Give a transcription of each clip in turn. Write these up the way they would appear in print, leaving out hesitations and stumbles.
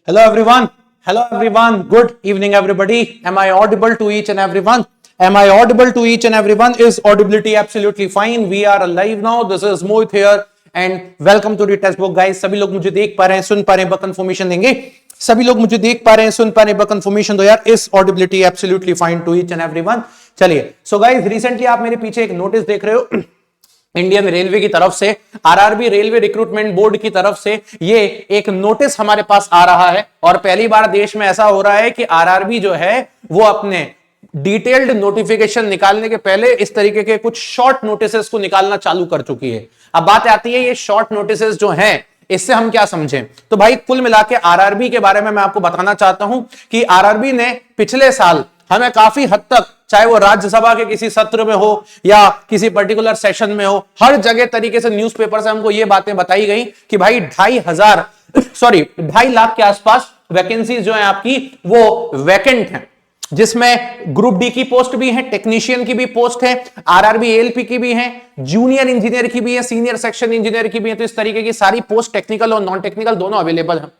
Hello everyone. Hello everyone. Good evening everybody. Am I audible to each and everyone? Am I audible to each and everyone? Is audibility absolutely fine? We are alive now. This is Mohit here and welcome to the textbook guys. सभी लोग मुझे देख पा रहे हैं, सुन पा रहे हैं, कंफर्मेशन देंगे. सभी लोग मुझे देख पा रहे हैं, सुन पा रहे हैं, कंफर्मेशन दो यार. Is audibility absolutely fine to each and everyone. चलिए, सो गाइस रिसेंटली आप मेरे पीछे एक नोटिस देख रहे हो इंडियन रेलवे की तरफ से, आरआरबी रेलवे रिक्रूटमेंट बोर्ड की तरफ से ये एक नोटिस हमारे पास आ रहा है. और पहली बार देश में ऐसा हो रहा है कि आरआरबी जो है वो अपने डिटेल्ड नोटिफिकेशन निकालने के पहले इस तरीके के कुछ शॉर्ट नोटिसेस को निकालना चालू कर चुकी है. अब बात आती है ये शॉर्ट नोटिसेस जो हैं इससे हम क्या समझें. तो भाई कुल मिला के आरआरबी के बारे में मैं आपको बताना चाहता हूं कि आरआरबी ने पिछले साल हमें काफी हद तक, चाहे वो राज्यसभा के किसी सत्र में हो या किसी पर्टिकुलर सेशन में हो, हर जगह तरीके से न्यूज़पेपर से हमको ये बातें बताई गई कि भाई 2.5 लाख के आसपास वैकेंसीज जो है आपकी वो वैकेंट हैं, जिसमें ग्रुप डी की पोस्ट भी है, टेक्नीशियन की भी पोस्ट है, आरआरबी एएलपी की भी है, जूनियर इंजीनियर की भी है, सीनियर सेक्शन इंजीनियर की भी है. तो इस तरीके की सारी पोस्ट टेक्निकल और नॉन टेक्निकल दोनों अवेलेबल है.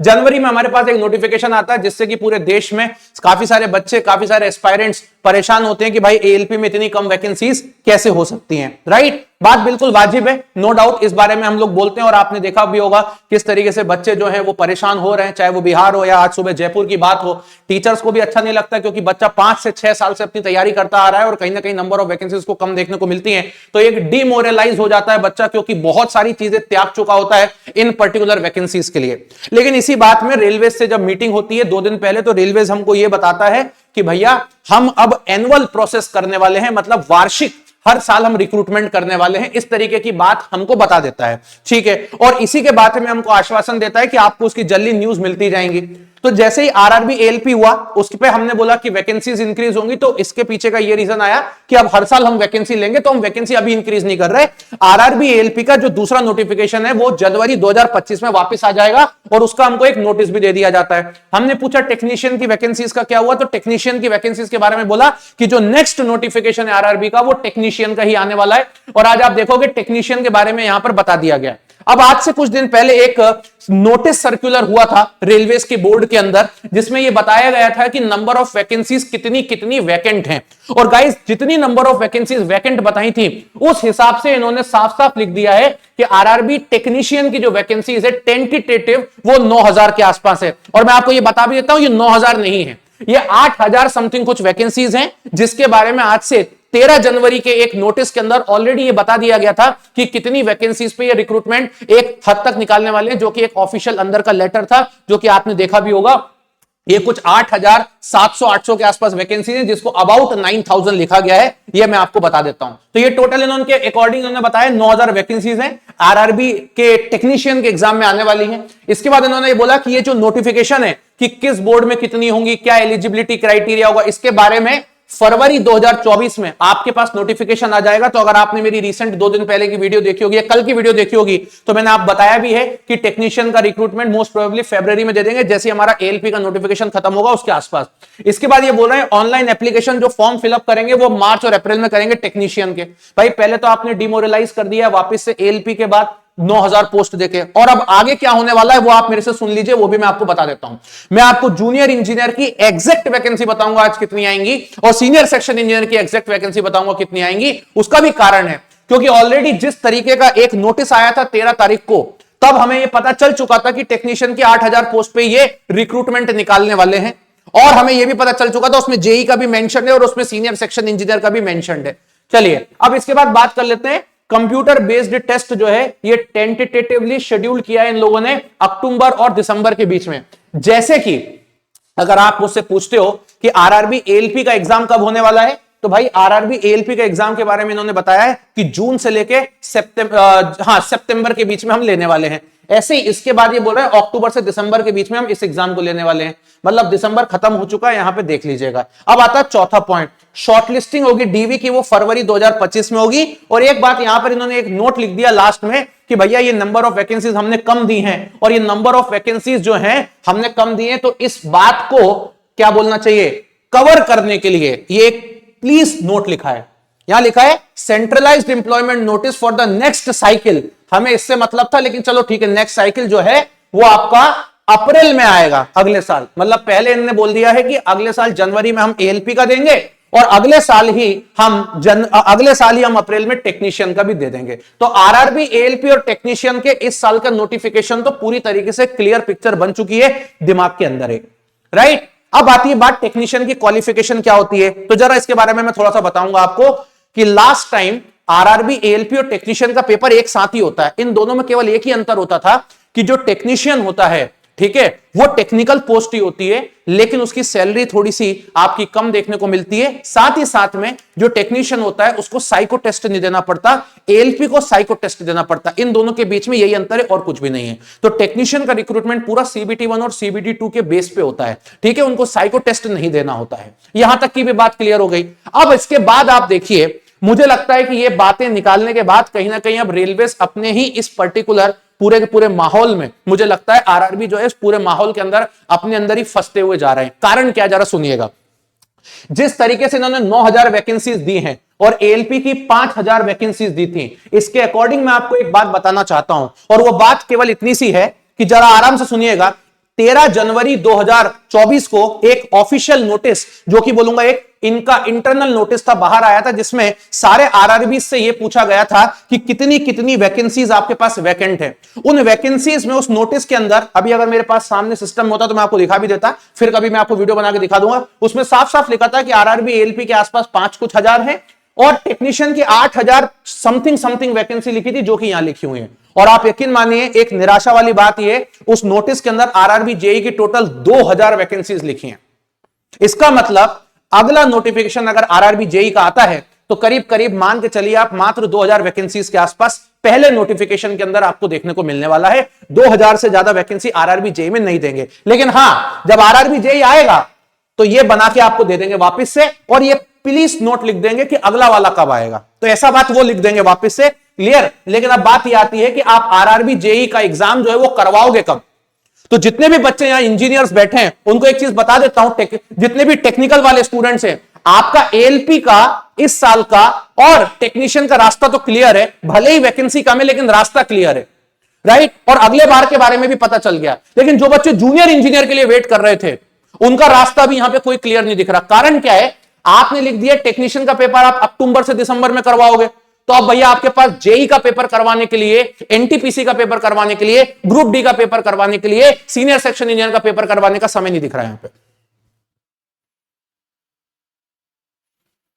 जनवरी में हमारे पास एक नोटिफिकेशन आता है जिससे कि पूरे देश में काफी सारे बच्चे, काफी सारे एस्पायरेंट्स परेशान होते हैं कि भाई एएलपी में इतनी कम वैकेंसीज कैसे हो सकती हैं. राइट, बात बिल्कुल वाजिब है, नो डाउट. इस बारे में हम लोग बोलते हैं और आपने देखा भी होगा किस तरीके से बच्चे जो हैं वो परेशान हो रहे हैं, चाहे वो बिहार हो या आज सुबह जयपुर की बात हो. टीचर्स को भी अच्छा नहीं लगता क्योंकि बच्चा 5 से 6 साल से अपनी तैयारी करता आ रहा है और कहीं ना कहीं नंबर ऑफ वैकेंसीज को कम देखने को मिलती है तो एक डिमोरलाइज हो जाता है बच्चा, क्योंकि बहुत सारी चीजें त्याग चुका होता है इन पर्टिकुलर वैकेंसीज के लिए. लेकिन इसी बात में रेलवे से जब मीटिंग होती है 2 दिन पहले, तो रेलवेज हमको यह बताता है कि भैया हम अब एनुअल प्रोसेस करने वाले हैं, मतलब वार्षिक, हर साल हम रिक्रूटमेंट करने वाले हैं. इस तरीके की बात हमको बता देता है. ठीक है, और इसी के बाद में हमको आश्वासन देता है कि आपको उसकी जल्दी न्यूज मिलती जाएंगी. तो जैसे ही आरआरबी एएलपी हुआ उसके पे हमने बोला कि वैकेंसीज इंक्रीज होंगी, तो इसके पीछे का ये रीजन आया कि अब हर साल हम वैकेंसी लेंगे, तो हम वैकेंसी अभी इंक्रीज नहीं कर रहे. आरआरबी एएलपी का जो दूसरा नोटिफिकेशन है वो जनवरी 2025 में वापस आ जाएगा और उसका हमको एक नोटिस भी दे दिया जाता है. हमने पूछा टेक्नीशियन की वैकेंसीज का क्या हुआ, तो टेक्नीशियन की वैकेंसीज के बारे में बोला कि जो नेक्स्ट नोटिफिकेशन है आरआरबी का वो टेक्नीशियन का ही आने वाला है. और आज आप देखोगे टेक्नीशियन के बारे में यहां पर बता दिया गया. अब आज से कुछ दिन पहले एक नोटिस सर्कुलर हुआ था रेलवेज के बोर्ड के अंदर, जिसमें यह बताया गया था कि नंबर ऑफ वैकेंसीज कितनी वैकेंट हैं. और गाइस जितनी नंबर ऑफ वैकेंसीज वैकेंट बताई थी उस हिसाब से इन्होंने साफ साफ लिख दिया है कि आरआरबी टेक्नीशियन की जो वैकेंसीज है टेंटेटिव वो 9000 के आसपास है. और मैं आपको ये बता भी देता हूं, ये 9000 नहीं है, ये 8000 समथिंग कुछ वैकेंसीज हैं, जिसके बारे में आज से 13 जनवरी के एक नोटिस के अंदर ऑलरेडी ये बता दिया गया था कि कितनी वैकेंसीज पे ये रिक्रूटमेंट एक हद तक निकालने वाले हैं, जो कि एक ऑफिशियल अंदर का लेटर था, जो कि आपने देखा भी होगा. ये कुछ 8700-800 के आसपास वैकेंसी है, जिसको अबाउट 9000 लिखा गया है. ये मैं आपको बता देता हूं. तो ये टोटल इन्होंने अकॉर्डिंग इन्होंने बताया 9000 वैकेंसीज हैं आरआरबी के टेक्नीशियन के एग्जाम में आने वाली हैं. इसके बाद इन्होंने ये बोला कि ये जो नोटिफिकेशन है कि किस बोर्ड में कितनी होंगी, क्या एलिजिबिलिटी क्राइटेरिया होगा, इसके बारे में फरवरी 2024 में आपके पास नोटिफिकेशन आ जाएगा. तो अगर आपने मेरी रिसेंट 2 दिन पहले की वीडियो देखी होगी या कल की वीडियो देखी होगी तो मैंने आप बताया भी है कि टेक्नीशियन का रिक्रूटमेंट मोस्ट प्रोबेबली फरवरी में दे देंगे, जैसे हमारा एएलपी का नोटिफिकेशन खत्म होगा उसके आसपास. इसके बाद ये बोल रहे हैं ऑनलाइन एप्लीकेशन जो फॉर्म फिलअप करेंगे वो मार्च और अप्रैल में करेंगे टेक्नीशियन के. भाई पहले तो आपने डिमोरलाइज कर दिया वापस से एएलपी के बाद 9000 पोस्ट देके, और अब आगे क्या होने वाला है वो आप मेरे से सुन लीजिए, वो भी मैं आपको बता देता हूं. मैं आपको जूनियर इंजीनियर की एग्जैक्ट वैकेंसी बताऊंगा आज कितनी आएंगी, और सीनियर सेक्शन इंजीनियर की एग्जैक्ट वैकेंसी बताऊंगा कितनी आएंगी. उसका भी कारण है क्योंकि ऑलरेडी जिस तरीके का एक नोटिस आया था 13 तारीख को, तब हमें यह पता चल चुका था कि टेक्नीशियन की 8000 पोस्ट पे ये रिक्रूटमेंट निकालने वाले हैं. और हमें यह भी पता चल चुका था उसमें जेई का भी मेंशन है और उसमें सीनियर सेक्शन इंजीनियर का भी मेंशन है. चलिए अब इसके बाद बात कर लेते हैं. कंप्यूटर बेस्ड टेस्ट जो है ये टेंटेटिवली शेड्यूल किया है इन लोगों ने अक्टूबर और दिसंबर के बीच में. जैसे कि अगर आप मुझसे पूछते हो कि आरआरबी एएलपी का एग्जाम कब होने वाला है, तो भाई आरआरबी एएलपी के एग्जाम के बारे में इन्होंने बताया है कि जून से लेके सितंबर के बीच में हम लेने वाले हैं. ऐसे ही इसके बाद ये बोल रहे हैं अक्टूबर से दिसंबर के बीच में हम इस एग्जाम को लेने वाले हैं. मतलब दिसंबर खत्म हो चुका है, यहां पे देख लीजिएगा. अब आता है चौथा पॉइंट, शॉर्टलिस्टिंग होगी डीवी की, वो फरवरी 2025 में होगी. और एक बात यहां पर इन्होंने एक नोट लिख दिया लास्ट में कि भैया ये नंबर ऑफ वैकेंसीज हमने कम दी हैं, और ये नंबर ऑफ वैकेंसीज जो हैं हमने कम दी हैं, तो इस बात को क्या बोलना चाहिए, कवर करने के लिए ये एक प्लीज नोट लिखा है. यहां लिखा है centralised employment notice for the next cycle. हमें इससे मतलब था, लेकिन चलो ठीक है, नेक्स्ट साइकिल जो है वो आपका अप्रैल में आएगा अगले साल। मतलब पहले इन्होंने बोल दिया है कि अगले साल जनवरी में हम एएलपी का देंगे और अगले साल ही हम अप्रैल में टेक्नीशियन का भी दे देंगे। तो आरआरबी, एएलपी और टेक्नीशियन के इस साल का नोटिफिकेशन तो पूरी तरीके से क्लियर पिक्चर बन चुकी है दिमाग के अंदर है, राइट। अब आती है बात टेक्नीशियन की क्वालिफिकेशन क्या होती है, तो जरा इसके बारे में मैं थोड़ा सा बताऊंगा आपको कि लास्ट टाइम आरआरबी, एएलपी और टेक्नीशियन का पेपर एक साथ ही होता है। इन दोनों में केवल एक ही अंतर होता था कि जो टेक्नीशियन होता है, ठीक है, वो टेक्निकल पोस्ट ही होती है, लेकिन उसकी सैलरी थोड़ी सी आपकी कम देखने को मिलती है। साथ ही साथ में जो टेक्नीशियन होता है उसको साइको टेस्ट नहीं देना पड़ता, एएलपी को साइको टेस्ट देना पड़ता। इन दोनों के बीच में यही अंतर है और कुछ भी नहीं है। तो टेक्नीशियन का रिक्रूटमेंट पूरा सीबीटी 1 और सीबीटी 2 के बेस पे होता है, ठीक है, उनको साइको टेस्ट नहीं देना होता है। यहां तक की भी बात क्लियर हो गई। अब इसके बाद आप देखिए, मुझे लगता है कि ये बातें निकालने के बाद कहीं ना कहीं अब रेलवेज अपने ही इस पर्टिकुलर पूरे के पूरे माहौल में, मुझे लगता है आरआरबी जो है इस पूरे माहौल के अंदर अपने अंदर ही फंसते हुए जा रहे हैं। कारण क्या, जरा सुनिएगा। जिस तरीके से इन्होंने 9000 वैकेंसीज दी हैं और एएलपी की 5000 वैकेंसीज दी थी, इसके अकॉर्डिंग मैं आपको एक बात बताना चाहता हूं, और वो बात केवल इतनी सी है कि जरा आराम से सुनिएगा। 13 जनवरी 2024 को एक ऑफिशियल नोटिस, जो कि बोलूंगा एक इनका इंटरनल नोटिस था, बाहर आया था, जिसमें सारे आरआरबी से यह पूछा गया था कि कितनी कितनी वैकेंसीज आपके पास वैकेंट है। उन वैकेंसीज में उस नोटिस के अंदर, अभी अगर मेरे पास सामने सिस्टम होता तो मैं आपको दिखा भी देता, फिर कभी मैं आपको वीडियो बना के दिखा दूंगा। उसमें साफ साफ लिखा था कि आरआरबी, एएलपी के आसपास 5 कुछ हजार है और टेक्नीशियन की 8000 समथिंग वैकेंसी लिखी थी, जो कि यहां लिखी हुई है। और आप यकीन मानिए, एक निराशा वाली बात यह, उस नोटिस के अंदर आरआरबी, जेई की टोटल 2000 वैकेंसीज लिखी हैं। इसका मतलब अगला नोटिफिकेशन अगर आरआरबी, जेई का आता है तो करीब करीब मान के चलिए आप मात्र 2000 वैकेंसीज के आसपास पहले नोटिफिकेशन के अंदर आपको देखने को मिलने वाला है। 2000 से ज्यादा वैकेंसी आरआरबी, जेई में नहीं देंगे। लेकिन हां, जब आरआरबी, जेई आएगा तो ये बना के आपको दे देंगे वापस से, और ये प्लीज नोट लिख देंगे कि अगला वाला कब आएगा। तो ऐसा बात वो लिख देंगे वापस से, क्लियर। लेकिन अब बात ये आती है कि आप आरआरबी, जेई का एग्जाम जो है वो करवाओगे कब। तो जितने भी बच्चे यहां इंजीनियर्स बैठे हैं उनको एक चीज बता देता हूं, जितने भी टेक्निकल वाले स्टूडेंट्स हैं, आपका एएलपी का इस साल का और टेक्नीशियन का रास्ता तो क्लियर है, भले ही वैकेंसी कम है लेकिन रास्ता क्लियर है, राइट। और अगले बार के बारे में भी पता चल गया। लेकिन जो बच्चे जूनियर इंजीनियर के लिए वेट कर रहे थे, उनका रास्ता भी यहां पे कोई क्लियर नहीं दिख रहा। कारण क्या है, आपने लिख दिया टेक्नीशियन का पेपर आप अक्टूबर से दिसंबर में करवाओगे, तो अब भैया आपके पास जेई का पेपर करवाने के लिए, एनटीपीसी का पेपर करवाने के लिए, ग्रुप डी का पेपर करवाने के लिए, सीनियर सेक्शन इंजीनियर का पेपर करवाने का समय नहीं दिख रहा है यहां पे।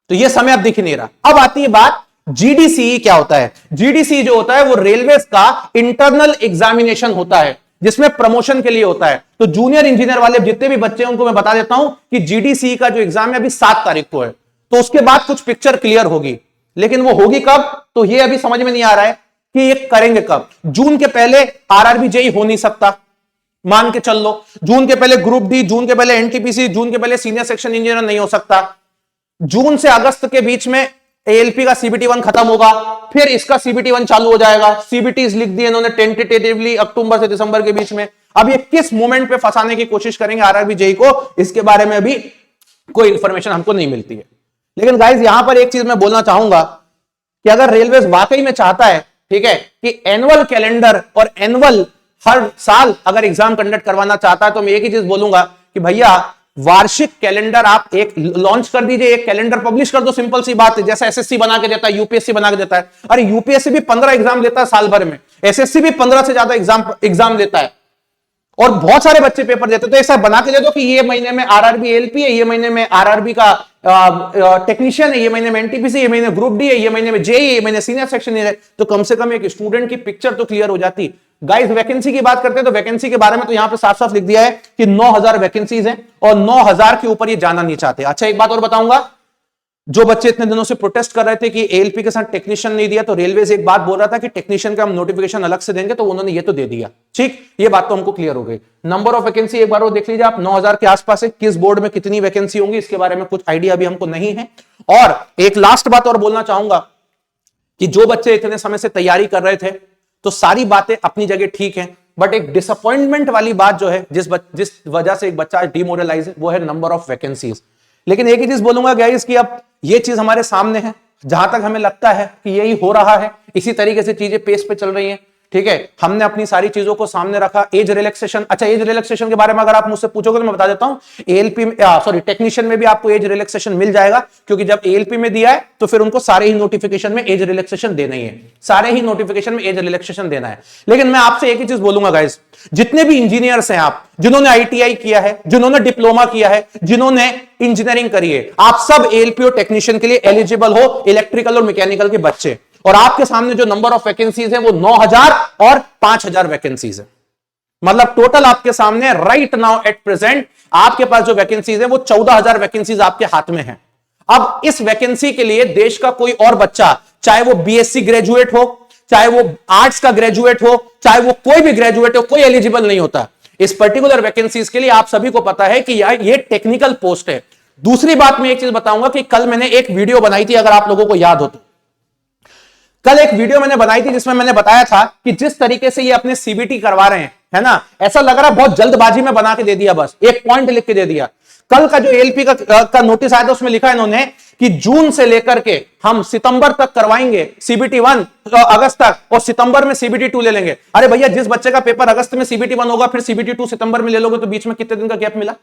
तो यह समय अब दिख नहीं रहा। अब आती है बात, जीडीसी क्या होता है। जीडीसी जो होता है वो रेलवेज का इंटरनल एग्जामिनेशन होता है, जिसमें प्रमोशन के लिए होता है। तो जूनियर इंजीनियर वाले जितने भी बच्चे हैं उनको मैं बता देता हूं कि जीडीसी का जो एग्जाम है अभी 7 तारीख को है, तो उसके बाद कुछ पिक्चर क्लियर होगी। लेकिन वो होगी कब, तो ये अभी समझ में नहीं आ रहा है कि ये करेंगे कब। जून के पहले आरआरबी, जेई हो नहीं सकता, मान के चल लो। जून के पहले ग्रुप डी, जून के पहले एनटीपीसी, जून के पहले सीनियर सेक्शन इंजीनियर नहीं हो सकता। जून से अगस्त के बीच में एएलपी का सीबीटी 1 खत्म होगा, फिर इसका सीबीटी 1 चालू हो जाएगा। सीबीटीज लिख दिए इन्होंने टेंटेटिवली अक्टूबर से दिसंबर के बीच में। अब ये किस मोमेंट पे फंसाने की कोशिश करेंगे आरआरबी, जेई को, इसके बारे में अभी कोई इंफॉर्मेशन हमको नहीं मिलती है। लेकिन गाइज यहां पर एक चीज मैं बोलना चाहूंगा कि अगर रेलवेज वाकई में चाहता है, ठीक है, कि एनुअल कैलेंडर और एनुअल हर साल अगर एग्जाम कंडक्ट करवाना चाहता है, तो मैं एक ही चीज बोलूंगा कि भैया वार्षिक कैलेंडर आप एक लॉन्च कर दीजिए, एक कैलेंडर पब्लिश कर दो। सिंपल सी बात है, जैसा एसएससी बना के देता है, यूपीएससी बना के देता है। अरे यूपीएससी भी 15 एग्जाम लेता है साल भर में, एसएससी भी 15 से ज्यादा एग्जाम लेता है, और बहुत सारे बच्चे पेपर देते। तो ऐसा बना के दे दो कि ये महीने में आरआरबी, एएलपी है, ये महीने में आरआरबी का टेक्नीशियन है, ये महीने में एनटीपीसी, ये महीने ग्रुप डी है, ये महीने में जेई, ये महीने सीनियर सेक्शन है। तो कम से कम एक स्टूडेंट की पिक्चर तो क्लियर हो जाती। गाइस वैकेंसी की बात करते हैं तो वैकेंसी के बारे में तो यहां पे साफ साफ लिख दिया है कि 9000 वैकेंसीज हैं और 9000 के ऊपर ये जाना नहीं चाहते। अच्छा, एक बात और बताऊंगा, जो बच्चे इतने दिनों से प्रोटेस्ट कर रहे थे कि एएलपी के साथ टेक्नीशियन नहीं दिया, तो रेलवे से एक बात बोल रहा था कि टेक्नीशियन का हम नोटिफिकेशन अलग से देंगे, तो उन्होंने ये तो दे दिया। ठीक, ये बात तो हमको क्लियर हो गई। नंबर ऑफ वैकेंसी एक बार वो देख लीजिए आप, 9000 के आसपास है। किस बोर्ड में कितनी वैकेंसी होंगी इसके बारे में कुछ आइडिया अभी हमको नहीं है। और एक लास्ट बात और बोलना चाहूंगा कि जो बच्चे इतने समय से तैयारी कर रहे थे, तो सारी बातें अपनी जगह ठीक है, बट एक डिसअपॉइंटमेंट वाली बात जो है, जिस वजह से एक बच्चा डिमोरलाइज है, वो है नंबर ऑफ वैकेंसीज। लेकिन एक ही चीज बोलूंगा गाइस कि अब ये चीज हमारे सामने है, जहां तक हमें लगता है कि यही हो रहा है, इसी तरीके से चीजें पेस पे चल रही हैं, ठीक है, हमने अपनी सारी चीजों को सामने रखा। एज रिलैक्सेशन, अच्छा एज रिलैक्सेशन के बारे में अगर आप मुझसे पूछोगे तो मैं बता देता हूं, एएलपी सॉरी टेक्नीशियन में भी आपको एज रिलैक्सेशन मिल जाएगा, क्योंकि जब एएलपी में दिया है तो फिर उनको सारे ही नोटिफिकेशन में एज रिलैक्सेशन देना ही है, सारे ही नोटिफिकेशन में एज रिलैक्सेशन देना है। लेकिन मैं आपसे एक ही चीज बोलूंगा गाइस, जितने भी इंजीनियर्स हैं आप, जिन्होंने आईटीआई किया है, जिन्होंने डिप्लोमा किया है, जिन्होंने इंजीनियरिंग करी है, आप सब एएलपी और टेक्नीशियन के लिए एलिजिबल हो, इलेक्ट्रिकल और मैकेनिकल के बच्चे। और आपके सामने जो नंबर ऑफ वैकेंसीज है वो 9000 और 5000 वैकेंसीज है। मतलब टोटल आपके सामने राइट नाउ एट प्रेजेंट आपके पास जो वैकेंसीज है वो 14000 वैकेंसीज आपके हाथ में है। अब इस वैकेंसी के लिए देश का कोई और बच्चा, चाहे वो बीएससी ग्रेजुएट हो, चाहे वो आर्ट्स का ग्रेजुएट हो, चाहे वो कोई भी ग्रेजुएट हो, कोई एलिजिबल नहीं होता इस पर्टिकुलर वैकेंसीज के लिए। आप सभी को पता है कि ये टेक्निकल पोस्ट है। दूसरी बात मैं एक चीज बताऊंगा कि कल मैंने एक वीडियो बनाई थी, अगर आप लोगों को याद हो तो, कल एक वीडियो मैंने बनाई थी जिसमें मैंने बताया था कि जिस तरीके से ये अपने सीबीटी करवा रहे हैं, है ना, ऐसा लग रहा है बहुत जल्दबाजी में बना के दे दिया, बस एक पॉइंट लिख के दे दिया। कल का जो एएलपी का नोटिस आया था उसमें लिखा है इन्होंने कि जून से लेकर के हम सितंबर तक करवाएंगे सीबीटी 1 अगस्त तक, और सितंबर में सीबीटी 2 ले लेंगे। अरे भैया, जिस बच्चे का पेपर अगस्त में सीबीटी 1 होगा, फिर सीबीटी 2 सितंबर में ले लोगे, तो बीच में कितने दिन का गैप मिला?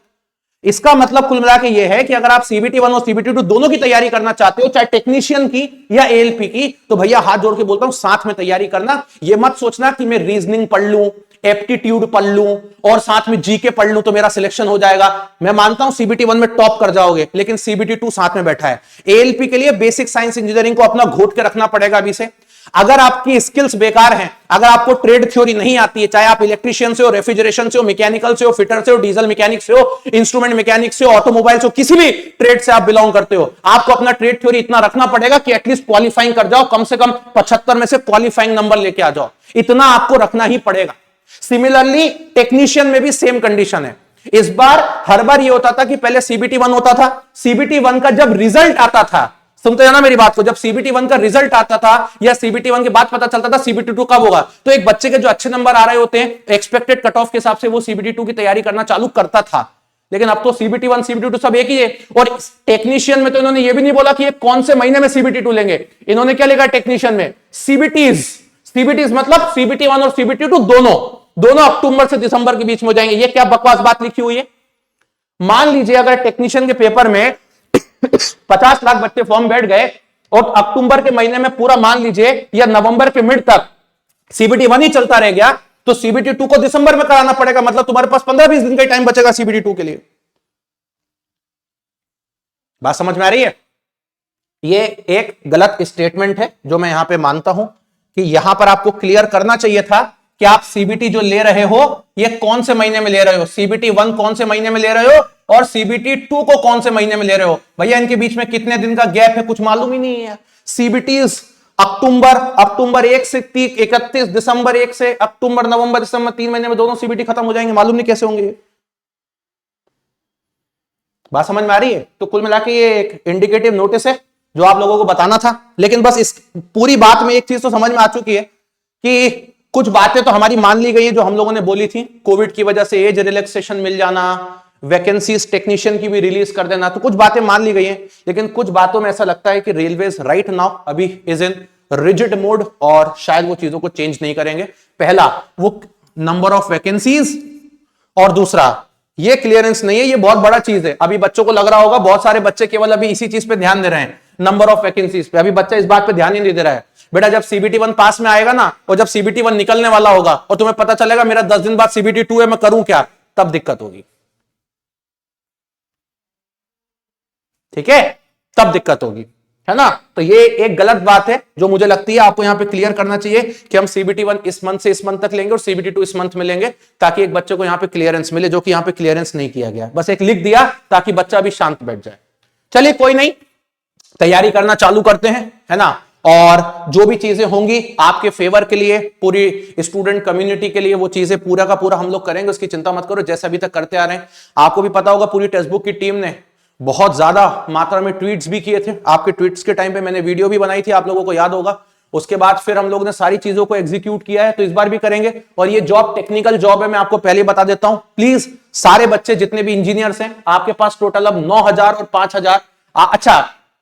इसका मतलब कुल मिला के ये है कि अगर आप सीबीटी 1 और सीबीटी 2 दोनों की तैयारी करना चाहते हो, चाहे टेक्नीशियन की या एएलपी की, तो भैया हाथ जोड़ के बोलता हूं साथ में तैयारी करना। ये मत सोचना कि मैं रीजनिंग पढ़ लूं, एप्टीट्यूड पढ़ लूं और साथ में जीके पढ़ लूं तो मेरा सिलेक्शन हो जाएगा। मैं मानता हूं सीबीटी 1 में टॉप कर जाओगे, लेकिन सीबीटी 2 साथ में बैठा है। एएलपी के लिए बेसिक साइंस इंजीनियरिंग को अपना घोट के रखना पड़ेगा अभी से। अगर आपकी स्किल्स बेकार हैं, अगर आपको ट्रेड थ्योरी नहीं आती है, चाहे आप इलेक्ट्रिशियन से हो, रेफ्रिजरेशन से हो, मैकेनिकल से हो, फिटर से हो, डीजल मैकेनिक से हो, इंस्ट्रूमेंट मैकेनिक से हो, ऑटोमोबाइल से हो, किसी भी ट्रेड से आप बिलोंग करते हो, आपको अपना ट्रेड थ्योरी इतना रखना पड़ेगा कि एटलीस्ट क्वालिफाइंग कर जाओ, कम से कम 75 में से क्वालिफाइंग नंबर लेके आ जाओ, इतना आपको रखना ही पड़ेगा। सिमिलरली टेक्नीशियन में भी सेम कंडीशन है। इस बार हर बार ये होता था कि पहले सीबीटी 1 होता था, सीबीटी 1 का जब रिजल्ट आता था, सुनते हैं ना मेरी बात को, जब सीबीटी 1 का रिजल्ट आता था या सीबीटी 1 के बाद पता चलता था सीबीटी 2 कब होगा, तो एक बच्चे के जो अच्छे नंबर आ रहे होते हैं, एक्सपेक्टेड कट ऑफ के हिसाब से वो सीबीटी 2 की तैयारी करना चालू करता था। लेकिन अब तो सीबीटी 1 सीबीटी 2 सब एक ही है। और टेक्नीशियन में तो इन्होंने ये भी नहीं बोला कि ये कौन से महीने में सीबीटी 2 लेंगे, इन्होंने क्या लिखा टेक्नीशियन में, सीबीटीज मतलब सीबीटी 1 और सीबीटी 2 दोनों अक्टूबर से दिसंबर के बीच में हो जाएंगे। ये क्या बकवास बात लिखी हुई है? मान लीजिए अगर टेक्नीशियन के पेपर में 50 लाख बच्चे फॉर्म बैठ गए और अक्टूबर के महीने में पूरा मान लीजिए या नवंबर के मिड तक सीबीटी 1 ही चलता रह गया, तो सीबीटी 2 को दिसंबर में कराना पड़ेगा। मतलब तुम्हारे पास 15-20 दिन का टाइम बचेगा सीबीटी 2 के लिए। बात समझ में आ रही है? ये एक गलत स्टेटमेंट है जो मैं यहां पे मानता हूं कि यहां पर आपको क्लियर करना चाहिए था कि आप सीबीटी जो ले रहे हो ये कौन से महीने में ले रहे हो, सीबीटी 1 कौन से महीने में ले रहे हो और सीबीटी 2 को कौन से महीने में ले रहे हो। भैया इनके बीच में कितने दिन का गैप है कुछ मालूम ही नहीं है। सीबीटीज अक्टूबर 1 से 31 दिसंबर 1 से अक्टूबर नवंबर दिसंबर 3 महीने में दोनों सीबीटी खत्म हो जाएंगे, मालूम नहीं कैसे होंगे। बात समझ में आ रही है? तो कुल मिला के ये एक इंडिकेटिव नोटिस है जो आप लोगों को बताना था। लेकिन बस इस पूरी बात में एक चीज तो समझ में आ चुकी है कि कुछ बातें तो हमारी मान ली गई हैं जो हम लोगों ने बोली थी, कोविड की वजह से एज रिलैक्सेशन मिल जाना, वैकेंसीज टेक्नीशियन की भी रिलीज कर देना, तो कुछ बातें मान ली गई हैं। लेकिन कुछ बातों में ऐसा लगता है कि रेलवेज राइट नाउ अभी इज इन रिजिड मोड और शायद वो चीजों को चेंज नहीं करेंगे। पहला वो नंबर ऑफ वैकेंसीज और दूसरा ये क्लियरेंस नहीं है। ये बहुत बड़ा चीज है। अभी बच्चों को लग रहा होगा, बहुत सारे बच्चे केवल अभी इसी चीज पे ध्यान दे रहे हैं, नंबर ऑफ वैकेंसीज पे। अभी बच्चा इस बात पे ध्यान ही नहीं दे रहा है। बेटा जब सीबीटी 1 पास में आएगा ना, और जब सीबीटी 1 निकलने वाला होगा और तुम्हें पता चलेगा मेरा 10 दिन बाद सीबीटी 2 है, मैं करूं क्या, तब दिक्कत होगी। ठीक है, तब दिक्कत होगी, है ना। तो ये एक गलत बात है जो मुझे लगती है आपको यहां पे क्लियर करना चाहिए कि हम सीबीटी 1 इस मंथ से इस मंथ तक लेंगे और सीबीटी 2 इस मंथ में लेंगे, ताकि एक बच्चे को यहां पे क्लियरेंस मिले, जो कि यहां पे क्लियरेंस नहीं किया गया। बस एक लिख दिया ताकि बच्चा भी शांत बैठ जाए। चलिए कोई नहीं, तैयारी करना चालू करते हैं, है ना। और जो भी चीजें होंगी आपके फेवर के लिए, पूरी स्टूडेंट कम्युनिटी के लिए, वो चीजें पूरा का पूरा हम लोग करेंगे, उसकी चिंता मत करो, जैसे अभी तक करते आ रहे हैं। आपको भी पता होगा पूरी टेक्स्ट बुक की टीम ने बहुत ज्यादा मात्रा में ट्वीट्स भी किए थे। आपके ट्वीट्स के टाइम पे मैंने वीडियो भी बनाई थी, आप लोगों को याद होगा। उसके बाद फिर हम लोग ने सारी चीजों को एग्जीक्यूट किया है, तो इस बार भी करेंगे। और ये जॉब टेक्निकल जॉब है, मैं आपको पहले बता देता हूं। प्लीज सारे बच्चे जितने भी इंजीनियर्स हैं, आपके पास टोटल अब 9000 और 5000, अच्छा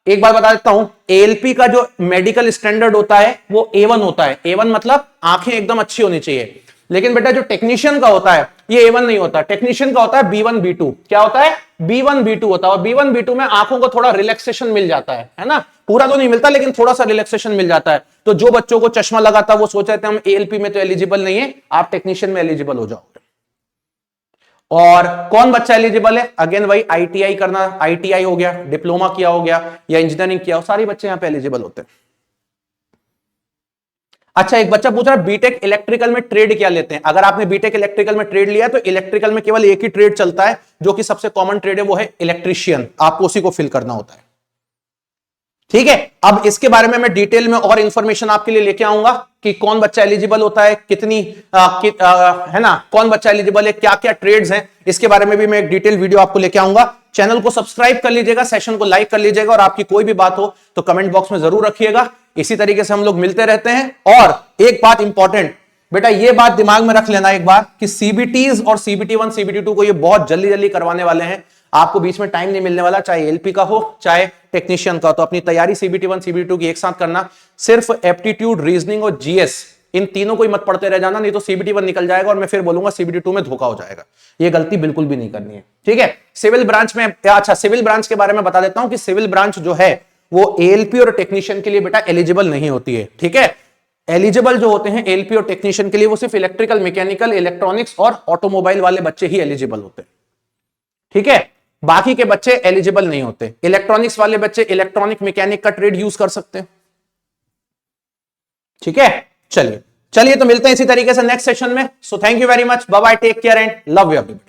एक बार बता देता हूं, एएलपी का जो मेडिकल स्टैंडर्ड होता है वो A1 होता है। A1 मतलब आंखें एकदम अच्छी होनी चाहिए। लेकिन बेटा जो टेक्नीशियन का होता है ये A1 नहीं होता, टेक्नीशियन का होता है B1 B2। क्या होता है? B1 B2 होता है। और B1 B2 में आंखों को थोड़ा रिलैक्सेशन मिल जाता है ना, पूरा तो नहीं मिलता लेकिन थोड़ा सा रिलैक्सेशन मिल जाता है। तो जो बच्चों को चश्मा लगा था वो सोच रहे थे हम एएलपी में तो एलिजिबल नहीं है, आप टेक्नीशियन में एलिजिबल हो जाओगे। और कौन बच्चा एलिजिबल है? अगेन वही आईटीआई करना, आईटीआई हो गया, डिप्लोमा किया हो गया या इंजीनियरिंग किया हो, सारे बच्चे यहां पे एलिजिबल होते हैं। अच्छा, एक बच्चा पूछ रहा है बीटेक इलेक्ट्रिकल में ट्रेड क्या लेते हैं? अगर आपने बीटेक इलेक्ट्रिकल में ट्रेड लिया तो इलेक्ट्रिकल में केवल एक ही ट्रेड चलता है जो कि सबसे कॉमन ट्रेड है, वो है इलेक्ट्रीशियन। आपको उसी को फिल करना होता है। ठीक है, अब इसके बारे में मैं डिटेल में और इंफॉर्मेशन आपके लिए लेके आऊंगा कि कौन बच्चा एलिजिबल होता है, कितनी है ना, कौन बच्चा एलिजिबल है, क्या क्या ट्रेड्स हैं, इसके बारे में भी मैं एक डिटेल वीडियो आपको लेके आऊंगा। चैनल को सब्सक्राइब कर लीजिएगा, सेशन को लाइक कर लीजिएगा, और आपकी कोई भी बात हो तो कमेंट बॉक्स में जरूर रखिएगा। इसी तरीके से हम लोग मिलते रहते हैं। और एक बात इंपॉर्टेंट बेटा, ये बात दिमाग में रख लेना एक बार कि सीबीटीज और सीबीटी1 सीबीटी2 को ये बहुत जल्दी जल्दी करवाने वाले हैं। आपको बीच में टाइम नहीं मिलने वाला, चाहे एलपी का हो चाहे टेक्नीशियन का। तो अपनी तैयारी सीबीटी1 सीबीटी2 की एक साथ करना। सिर्फ एप्टीट्यूड, रीजनिंग और जीएस, इन तीनों को ही मत पढ़ते रह जाना, नहीं तो सीबीटी1 निकल जाएगा और मैं फिर बोलूंगा सीबीटी2 में धोखा हो जाएगा। ये गलती बिल्कुल भी नहीं करनी है। ठीक है, सिविल ब्रांच में, अच्छा सिविल ब्रांच के बारे में बता देता हूं कि सिविल ब्रांच जो है वो एएलपी और टेक्नीशियन के लिए बेटा एलिजिबल नहीं होती है। ठीक है, एलिजिबल जो होते हैं एलपी और टेक्नीशियन के लिए वो सिर्फ इलेक्ट्रिकल, मैकेनिकल, इलेक्ट्रॉनिक्स और ऑटोमोबाइल वाले बच्चे ही एलिजिबल होते हैं। ठीक है, बाकी के बच्चे एलिजिबल नहीं होते। इलेक्ट्रॉनिक्स वाले बच्चे इलेक्ट्रॉनिक मैकेनिक का ट्रेड यूज कर सकते हैं। ठीक है, चलिए चलिए तो मिलते हैं इसी तरीके से नेक्स्ट सेशन में। So thank you very much, bye bye, take care and love you everyone.